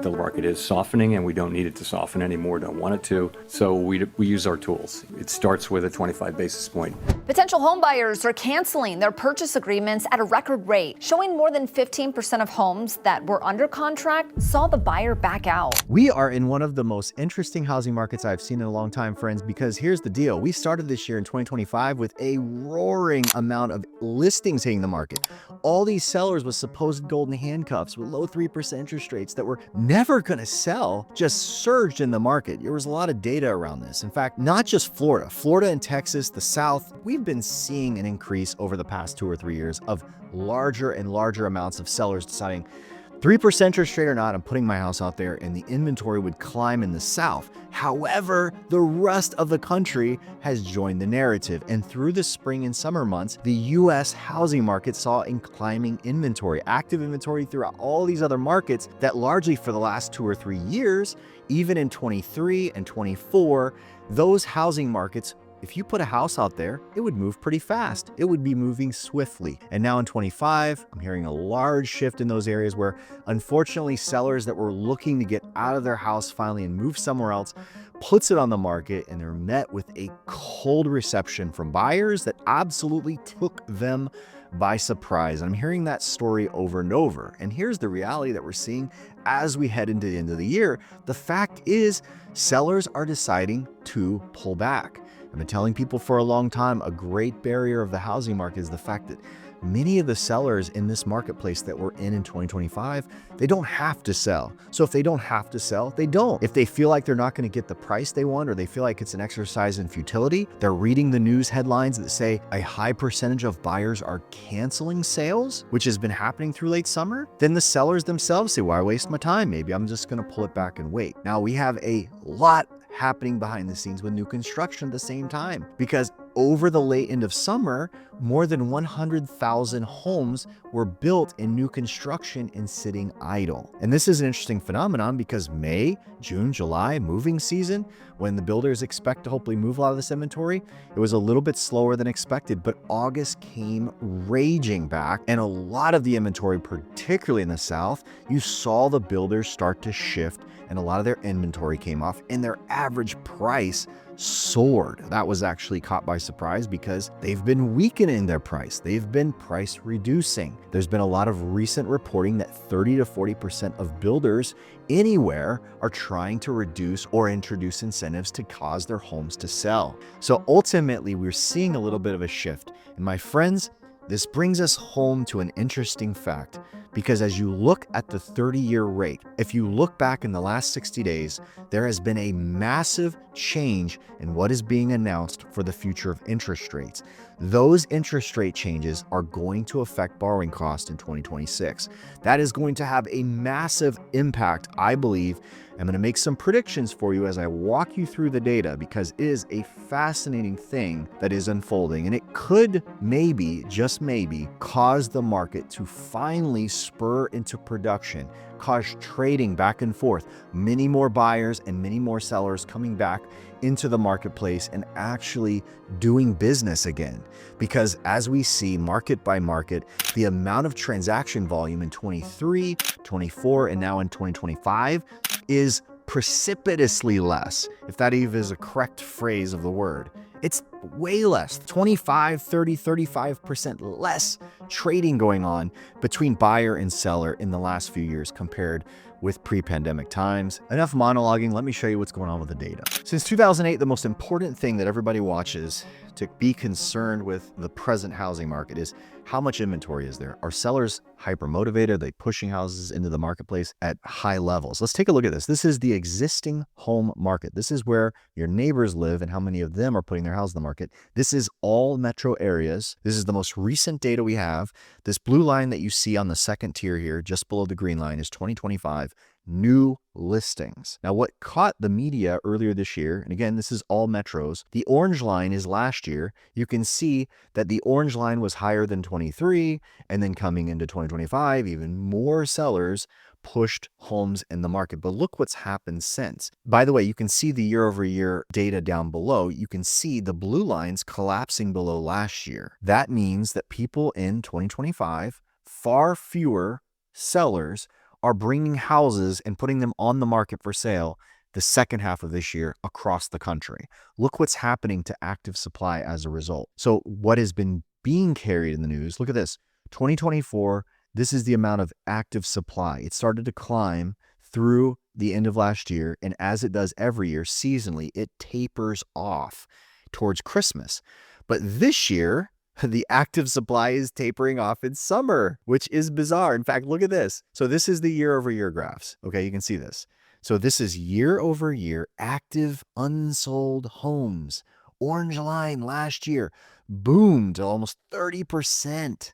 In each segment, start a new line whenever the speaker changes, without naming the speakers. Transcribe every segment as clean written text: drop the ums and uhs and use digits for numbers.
the market is softening and we don't need it to soften anymore, don't want it to. So we use our tools. It starts with a 25 basis point.
Potential home buyers are canceling their purchase agreements at a record rate, showing more than 15% of homes that were under contract saw the buyer back out.
We are in one of the most interesting housing markets I've seen in a long time, friends, because here's the deal. We started this year in 2025 with a roaring amount of listings hitting the market. All these sellers with supposed golden handcuffs with low 3% interest rates that were never going to sell just surged in the market. There was a lot of data around this. In fact, not just Florida and Texas, the South, we've been seeing an increase over the past 2 or 3 years of larger and larger amounts of sellers deciding 3% interest rate or not, I'm putting my house out there, and the inventory would climb in the South. However, the rest of the country has joined the narrative, and through the spring and summer months, the U.S. housing market saw in climbing inventory, active inventory throughout all these other markets that largely for the last 2 or 3 years, even in 23 and 24, those housing markets, if you put a house out there, it would move pretty fast. It would be moving swiftly. And now in 25, I'm hearing a large shift in those areas where unfortunately sellers that were looking to get out of their house finally and move somewhere else puts it on the market, and they're met with a cold reception from buyers that absolutely took them by surprise. I'm hearing that story over and over. And here's the reality that we're seeing as we head into the end of the year. The fact is, sellers are deciding to pull back. I've been telling people for a long time, a great barrier of the housing market is the fact that many of the sellers in this marketplace that we're in 2025, they don't have to sell. So if they don't have to sell, they don't. If they feel like they're not going to get the price they want, or they feel like it's an exercise in futility, they're reading the news headlines that say a high percentage of buyers are canceling sales, which has been happening through late summer, then the sellers themselves say, why waste my time? Maybe I'm just going to pull it back and wait. Now we have a lot happening behind the scenes with new construction at the same time, because over the late end of summer, more than 100,000 homes were built in new construction and sitting idle. And this is an interesting phenomenon because May, June, July, moving season, when the builders expect to hopefully move a lot of this inventory, it was a little bit slower than expected, but August came raging back, and a lot of the inventory, particularly in the South, you saw the builders start to shift, and a lot of their inventory came off, and their average price soared. That was actually caught by surprise because they've been weakening their price. They've been price reducing. There's been a lot of recent reporting that 30 to 40% of builders anywhere are trying to reduce or introduce incentives to cause their homes to sell. So ultimately, we're seeing a little bit of a shift. And my friends, this brings us home to an interesting fact, because as you look at the 30-year rate, if you look back in the last 60 days, there has been a massive change in what is being announced for the future of interest rates. Those interest rate changes are going to affect borrowing costs in 2026. That is going to have a massive impact, I believe. I'm going to make some predictions for you as I walk you through the data, because it is a fascinating thing that is unfolding, and it could maybe, just maybe, cause the market to finally spur into production, cause trading back and forth, many more buyers and many more sellers coming back into the marketplace and actually doing business again. Because as we see market by market, the amount of transaction volume in 23, 24, and now in 2025 is precipitously less, if that even is a correct phrase of the word. It's way less, 25, 30, 35% less trading going on between buyer and seller in the last few years compared with pre-pandemic times. Enough monologuing, let me show you what's going on with the data. Since 2008, the most important thing that everybody watches to be concerned with the present housing market is how much inventory is there? Are sellers hyper motivated? Are they pushing houses into the marketplace at high levels? Let's take a look at this. This is the existing home market. This is where your neighbors live and how many of them are putting their house in the market. This is all metro areas. This is the most recent data we have. This blue line that you see on the second tier here, just below the green line, is 2025 new listings. Now, what caught the media earlier this year, and again, this is all metros, the orange line is last year. You can see that the orange line was higher than 23, and then coming into 2025, even more sellers pushed homes in the market. But look what's happened since. By the way, you can see the year-over-year data down below. You can see the blue lines collapsing below last year. That means that people in 2025, far fewer sellers are bringing houses and putting them on the market for sale the second half of this year across the country. Look what's happening to active supply as a result. So what has been being carried in the news, look at this. 2024, this is the amount of active supply. It started to climb through the end of last year, and as it does every year seasonally, it tapers off towards Christmas. But this year, the active supply is tapering off in summer, which is bizarre. In fact, look at this. So this is the year-over-year graphs. Okay, you can see this. So this is year-over-year active unsold homes. Orange line last year boomed to almost 30%.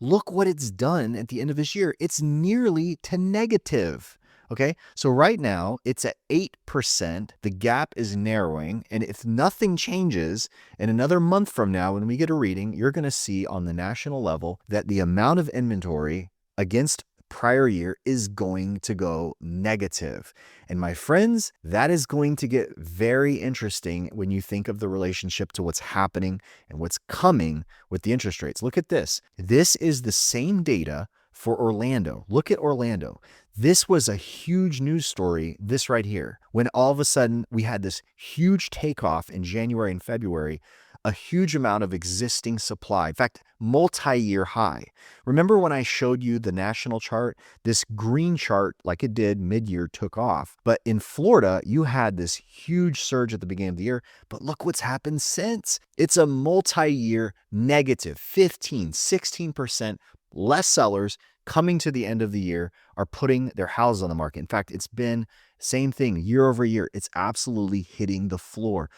Look what it's done at the end of this year. It's nearly to negative. Okay, so right now it's at 8%. The gap is narrowing. And if nothing changes in another month from now, when we get a reading, you're going to see on the national level that the amount of inventory against prior year is going to go negative. And my friends, that is going to get very interesting when you think of the relationship to what's happening and what's coming with the interest rates. Look at this. This is the same data for Orlando. Look at Orlando. This was a huge news story, this right here, when all of a sudden we had this huge takeoff in January and February, a huge amount of existing supply. In fact, multi-year high. Remember when I showed you the national chart? This green chart, like it did mid-year, took off. But in Florida, you had this huge surge at the beginning of the year. But look what's happened since. It's a multi-year negative, 15, 16% less sellers coming to the end of the year are putting their houses on the market. In fact, it's been same thing year over year. It's absolutely hitting the floor.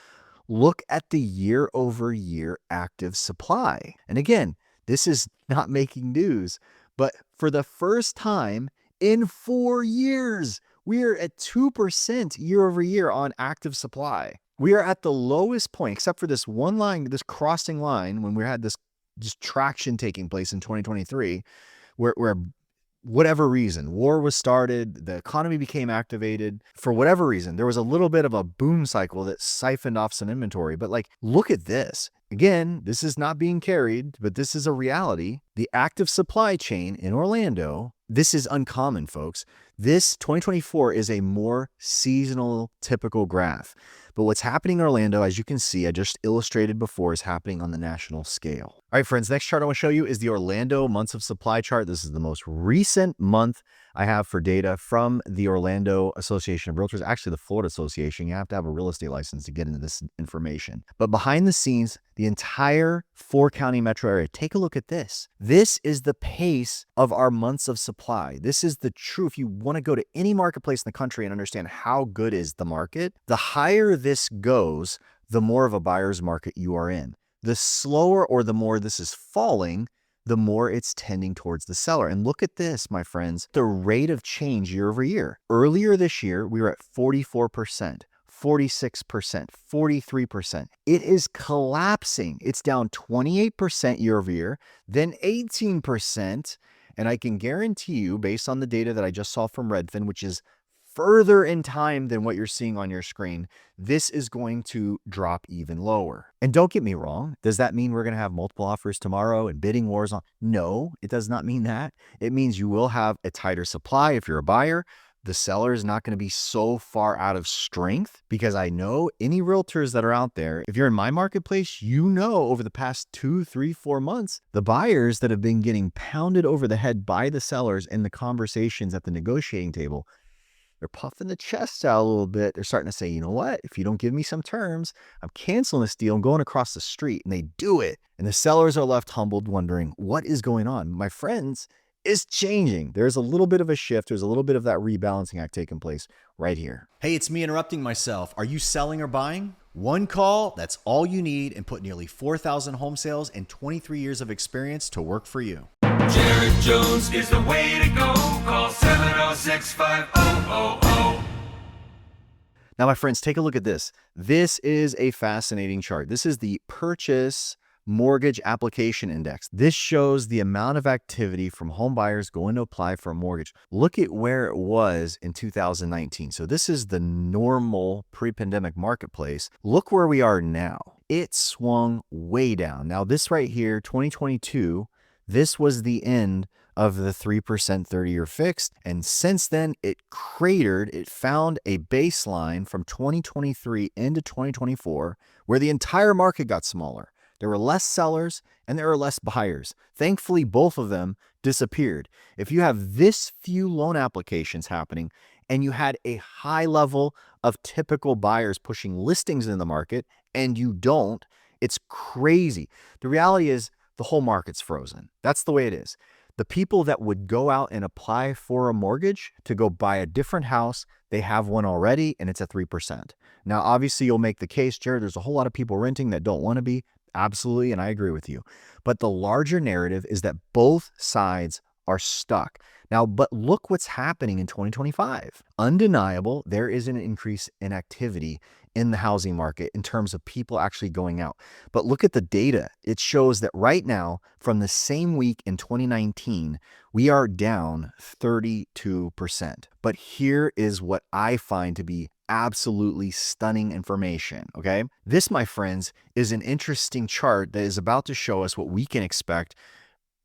Look at the year over year active supply. And again, this is not making news, but for the first time in 4 years, we are at 2% year over year on active supply. We are at the lowest point, except for this one line, this crossing line, when we had this just traction taking place in 2023, where whatever reason, war was started, the economy became activated. For whatever reason, there was a little bit of a boom cycle that siphoned off some inventory. But like, look at this. Again, this is not being carried, but this is a reality. The active supply chain in Orlando, this is uncommon, folks. This 2024 is a more seasonal, typical graph. But what's happening in Orlando, as you can see, I just illustrated before, is happening on the national scale. All right, friends, next chart I want to show you is the Orlando months of supply chart. This is the most recent month I have for data from the Orlando Association of Realtors, actually the Florida Association. You have to have a real estate license to get into this information. But behind the scenes, the entire 4-county metro area, take a look at this. This is the pace of our months of supply. This is the true, if you want to go to any marketplace in the country and understand how good is the market, the higher this goes, the more of a buyer's market you are in. The slower or the more this is falling, the more it's tending towards the seller. And look at this, my friends, the rate of change year over year. Earlier this year, we were at 44%, 46%, 43%. It is collapsing. It's down 28% year over year, then 18%. And I can guarantee you, based on the data that I just saw from Redfin, which is further in time than what you're seeing on your screen, this is going to drop even lower. And don't get me wrong, does that mean we're going to have multiple offers tomorrow and bidding wars on? No, it does not mean that. It means you will have a tighter supply if you're a buyer. The seller is not going to be so far out of strength, because I know any realtors that are out there, if you're in my marketplace, you know over the past 2, 3, 4 months, the buyers that have been getting pounded over the head by the sellers in the conversations at the negotiating table, they're puffing the chest out a little bit. They're starting to say, you know what? If you don't give me some terms, I'm canceling this deal. I'm going across the street. And they do it. And the sellers are left humbled, wondering, what is going on? My friends, it's changing. There's a little bit of a shift. There's a little bit of that rebalancing act taking place right here.
Hey, it's me interrupting myself. Are you selling or buying? One call, that's all you need, and put nearly 4,000 home sales and 23 years of experience to work for you.
Jared Jones is the way to go. Call 706-5000.
Now, my friends, take a look at this. This is a fascinating chart. This is the Purchase Mortgage Application Index. This shows the amount of activity from home buyers going to apply for a mortgage. Look at where it was in 2019. So this is the normal pre-pandemic marketplace. Look where we are now. It swung way down. Now, this right here, 2022, this was the end of the 3% 30-year fixed. And since then, it cratered. It found a baseline from 2023 into 2024 where the entire market got smaller. There were less sellers and there were less buyers. Thankfully, both of them disappeared. If you have this few loan applications happening and you had a high level of typical buyers pushing listings in the market and you don't, it's crazy. The reality is the whole market's frozen. That's the way it is. The people that would go out and apply for a mortgage to go buy a different house, they have one already and it's at 3%. Now, obviously, you'll make the case, Jared, there's a whole lot of people renting that don't want to be. Absolutely, and I agree with you. But the larger narrative is that both sides are stuck. Now, but look what's happening in 2025. Undeniable, there is an increase in activity in the housing market in terms of people actually going out. But look at the data. It shows that right now, from the same week in 2019, we are down 32%. But here is what I find to be absolutely stunning information, okay? This, my friends, is an interesting chart that is about to show us what we can expect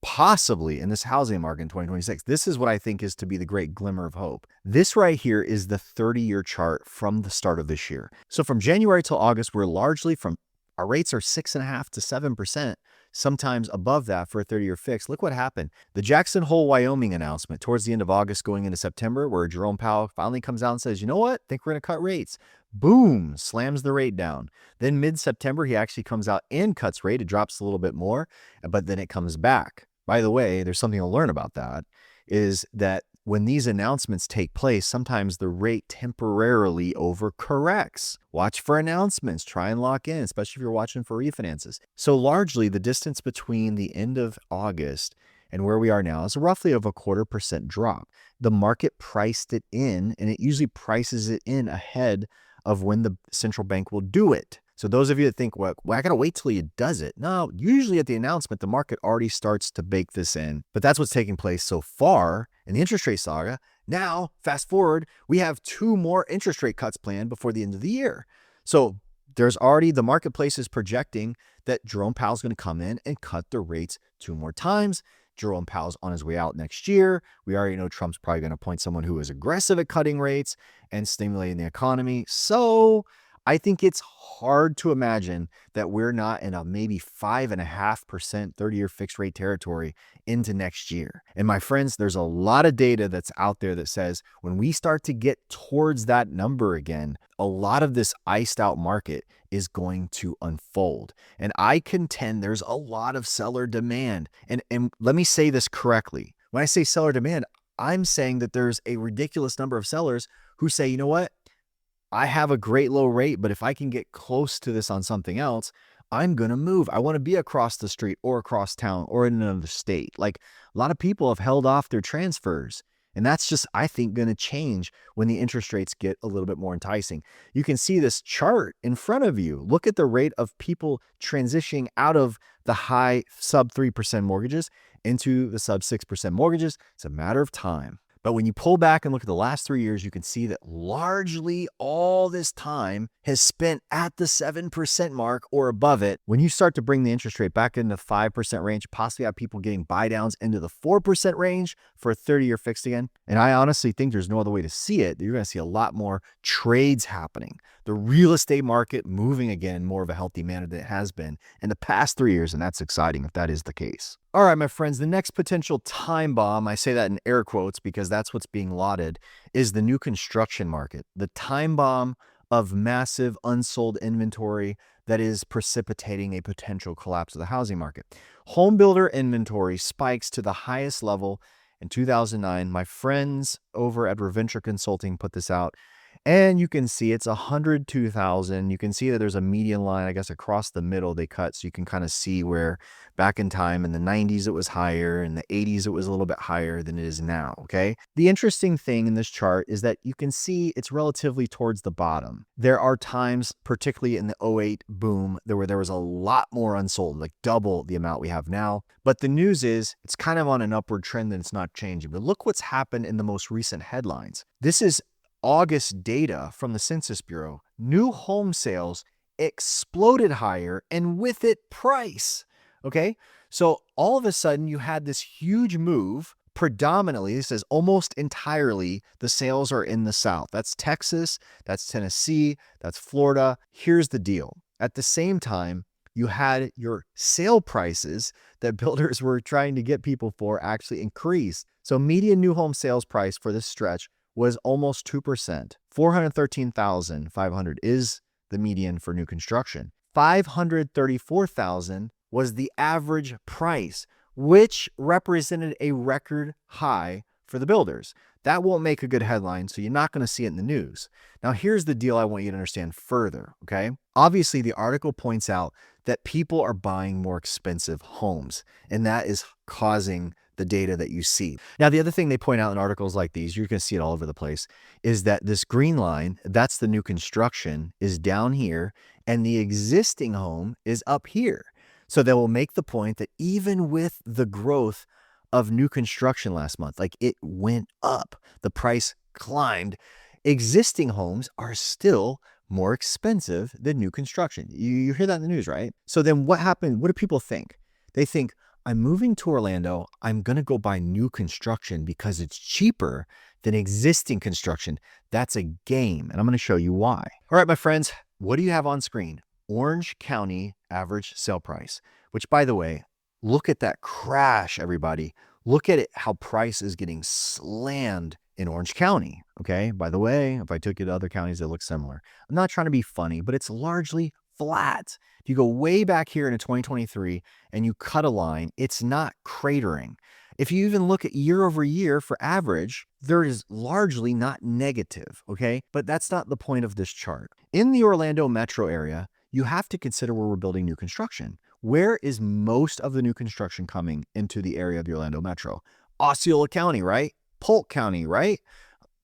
possibly in this housing market in 2026. This is what I think is to be the great glimmer of hope. This right here is the 30-year chart from the start of this year. So from January till August, we're largely from, our rates are 6.5% to 7%, sometimes above that for a 30-year fix. Look what happened. The Jackson Hole, Wyoming announcement towards the end of August going into September, where Jerome Powell finally comes out and says, you know what? I think we're going to cut rates. Boom, slams the rate down. Then mid-September, he actually comes out and cuts rate. It drops a little bit more, but then it comes back. By the way, there's something to learn about that, is that when these announcements take place, sometimes the rate temporarily overcorrects. Watch for announcements, try and lock in, especially if you're watching for refinances. So largely the distance between the end of August and where we are now is roughly of a 0.25% drop. The market priced it in, and it usually prices it in ahead of when the central bank will do it. So those of you that think, well, I got to wait till he does it. No, usually at the announcement, the market already starts to bake this in. But that's what's taking place so far in the interest rate saga. Now, fast forward, we have 2 more interest rate cuts planned before the end of the year. So there's already, the marketplace is projecting that Jerome Powell's going to come in and cut the rates 2 more times. Jerome Powell's on his way out next year. We already know Trump's probably going to appoint someone who is aggressive at cutting rates and stimulating the economy. So I think it's hard to imagine that we're not in a maybe 5.5% 30-year fixed rate territory into next year. And my friends, there's a lot of data that's out there that says when we start to get towards that number again, a lot of this iced out market is going to unfold. And I contend there's a lot of seller demand. And let me say this correctly. When I say seller demand, I'm saying that there's a ridiculous number of sellers who say, you know what? I have a great low rate, but if I can get close to this on something else, I'm going to move. I want to be across the street or across town or in another state. Like a lot of people have held off their transfers. And that's just, I think, going to change when the interest rates get a little bit more enticing. You can see this chart in front of you. Look at the rate of people transitioning out of the high sub 3% mortgages into the sub 6% mortgages. It's a matter of time. But when you pull back and look at the last 3 years, you can see that largely all this time has spent at the 7% mark or above it. When you start to bring the interest rate back into the 5% range, possibly have people getting buy downs into the 4% range for a 30-year fixed again. And I honestly think there's no other way to see it. You're going to see a lot more trades happening. The real estate market moving again in more of a healthy manner than it has been in the past 3 years. And that's exciting if that is the case. All right, my friends, the next potential time bomb, I say that in air quotes because that's what's being lauded, is the new construction market. The time bomb of massive unsold inventory that is precipitating a potential collapse of the housing market. Home builder inventory spikes to the highest level in 2009. My friends over at Reventure Consulting put this out. And you can see it's 102,000. You can see that there's a median line, I guess, across the middle they cut. So you can kind of see where back in time in the 90s, it was higher. In the 80s, it was a little bit higher than it is now, okay? The interesting thing in this chart is that you can see it's relatively towards the bottom. There are times, particularly in the '08 boom, where there was a lot more unsold, like double the amount we have now. But the news is it's kind of on an upward trend and it's not changing. But look what's happened in the most recent headlines. This is August data from the Census Bureau. New home sales exploded higher and with it price. Okay. So all of a sudden you had this huge move predominantly, this says almost entirely, the sales are in the South. That's Texas, that's Tennessee, that's Florida. Here's the deal. At the same time, you had your sale prices that builders were trying to get people for actually increase. So median new home sales price for this stretch was almost 2%. 413,500 is the median for new construction. 534,000 was the average price, which represented a record high for the builders. That won't make a good headline, so you're not going to see it in the news. Now, here's the deal I want you to understand further, okay? Obviously, the article points out that people are buying more expensive homes, and that is causing the data that you see. Now, the other thing they point out in articles like these, you're going to see it all over the place, is that this green line, that's the new construction, is down here, and the existing home is up here. So they will make the point that even with the growth of new construction last month, like it went up, the price climbed, existing homes are still more expensive than new construction. You hear that in the news, right? So then what happened? What do people think? They think, I'm moving to Orlando. I'm going to go buy new construction because it's cheaper than existing construction. That's a game. And I'm going to show you why. All right, my friends, what do you have on screen? Orange County average sale price, which, by the way, look at that crash, everybody. Look at it, how price is getting slammed in Orange County. Okay. By the way, if I took you to other counties that look similar, I'm not trying to be funny, but it's largely flat. If you go way back here into 2023 and you cut a line, it's not cratering. If you even look at year over year for average, there is largely not negative. Okay. But that's not the point of this chart. In the Orlando metro area, you have to consider where we're building new construction. Where is most of the new construction coming into the area of the Orlando metro? Osceola County, right? Polk County, right?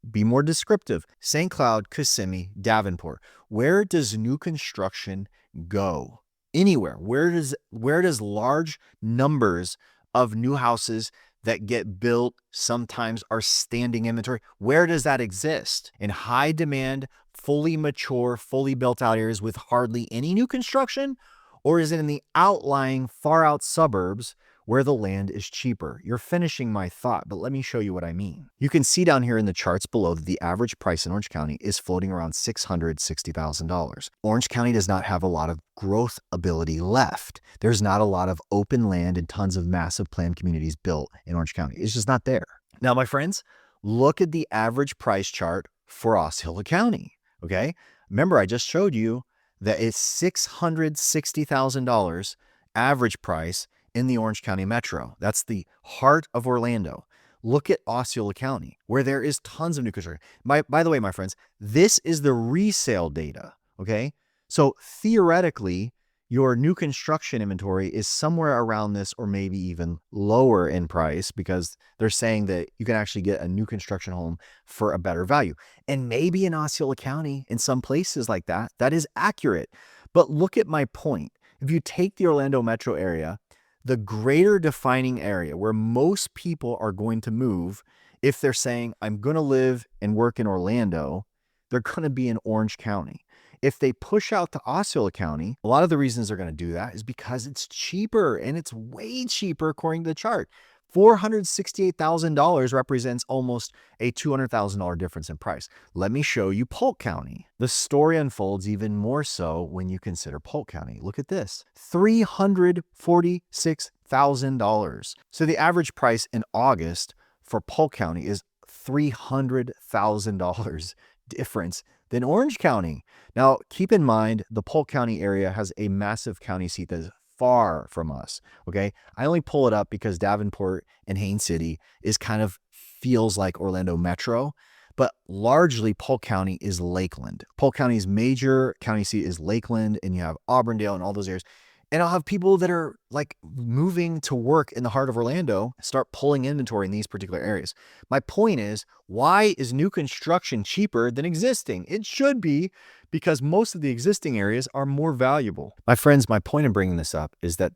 Be more descriptive. St. Cloud, Kissimmee, Davenport. Where does new construction go? Anywhere. Where does large numbers of new houses that get built sometimes are standing inventory? Where does that exist? In high demand, fully mature, fully built out areas with hardly any new construction? Or is it in the outlying, far out suburbs where the land is cheaper? You're finishing my thought, but let me show you what I mean. You can see down here in the charts below that the average price in Orange County is floating around $660,000. Orange County does not have a lot of growth ability left. There's not a lot of open land and tons of massive planned communities built in Orange County. It's just not there. Now, my friends, look at the average price chart for Osceola County, okay? Remember, I just showed you that it's $660,000 average price in the Orange County metro. That's the heart of Orlando. Look at Osceola County, where there is tons of new construction. By the way, my friends, this is the resale data, okay? So theoretically, your new construction inventory is somewhere around this or maybe even lower in price because they're saying that you can actually get a new construction home for a better value. And maybe in Osceola County, in some places like that, that is accurate. But look at my point. If you take the Orlando metro area, the greater defining area where most people are going to move, if they're saying, I'm going to live and work in Orlando, they're going to be in Orange County. If they push out to Osceola County, a lot of the reasons they're going to do that is because it's cheaper, and it's way cheaper according to the chart. $468,000 represents almost a $200,000 difference in price. Let me show you Polk County. The story unfolds even more so when you consider Polk County. Look at this, $346,000. So the average price in August for Polk County is $300,000 difference than Orange County. Now, keep in mind, the Polk County area has a massive county seat that is far from us, okay? I only pull it up because Davenport and Haines City is kind of feels like Orlando Metro, but largely Polk County is Lakeland. Polk County's major county seat is Lakeland, and you have Auburndale and all those areas. And I'll have people that are like moving to work in the heart of Orlando start pulling inventory in these particular areas. My point is, why is new construction cheaper than existing? It should be, because most of the existing areas are more valuable. My friends, my point in bringing this up is that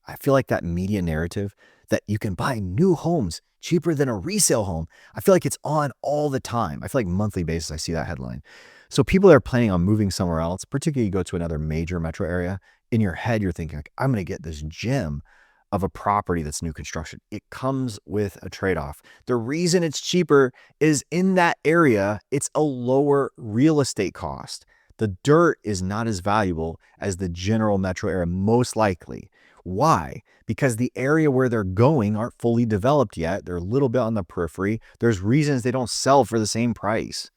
I feel like that media narrative that you can buy new homes cheaper than a resale home, I feel like it's on all the time. I feel like monthly basis I see that headline. So people that are planning on moving somewhere else, particularly you go to another major metro area, in your head, you're thinking, like, I'm going to get this gem of a property that's new construction. It comes with a trade-off. The reason it's cheaper is in that area, it's a lower real estate cost. The dirt is not as valuable as the general metro area, most likely. Why? Because the area where they're going aren't fully developed yet. They're a little bit on the periphery. There's reasons they don't sell for the same price.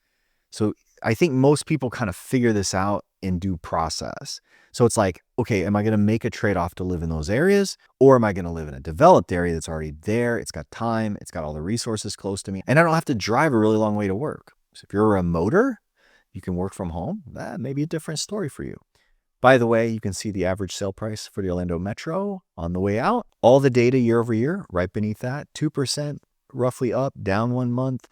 So I think most people kind of figure this out in due process. So it's like, okay, am I going to make a trade-off to live in those areas? Or am I going to live in a developed area that's already there? It's got time. It's got all the resources close to me. And I don't have to drive a really long way to work. So if you're a remoter, you can work from home. That may be a different story for you. By the way, you can see the average sale price for the Orlando Metro on the way out. All the data year over year, right beneath that, 2% roughly up, down 1 month,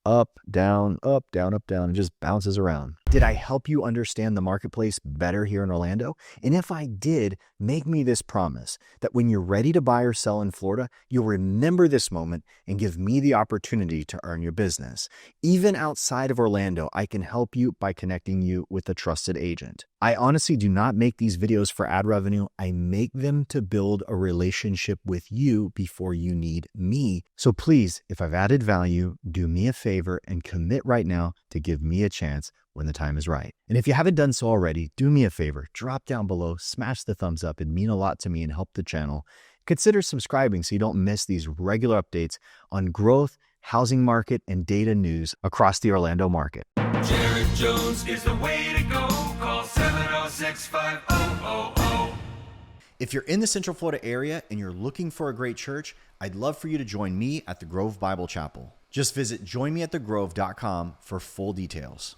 up, down, up, down, up, down, and just bounces around. Did I help you understand the marketplace better here in Orlando? And if I did, make me this promise that when you're ready to buy or sell in Florida, you'll remember this moment and give me the opportunity to earn your business. Even outside of Orlando, I can help you by connecting you with a trusted agent. I honestly do not make these videos for ad revenue. I make them to build a relationship with you before you need me. So please, if I've added value, do me a favor and commit right now to give me a chance when the time is right. And if you haven't done so already, do me a favor, drop down below, smash the thumbs up. It'd mean a lot to me and help the channel. Consider subscribing so you don't miss these regular updates on growth, housing market, and data news across the Orlando market.
Jared Jones is the way to go. Call 706-5000.
If you're in the Central Florida area and you're looking for a great church, I'd love for you to join me at the Grove Bible Chapel. Just visit joinmeatthegrove.com for full details.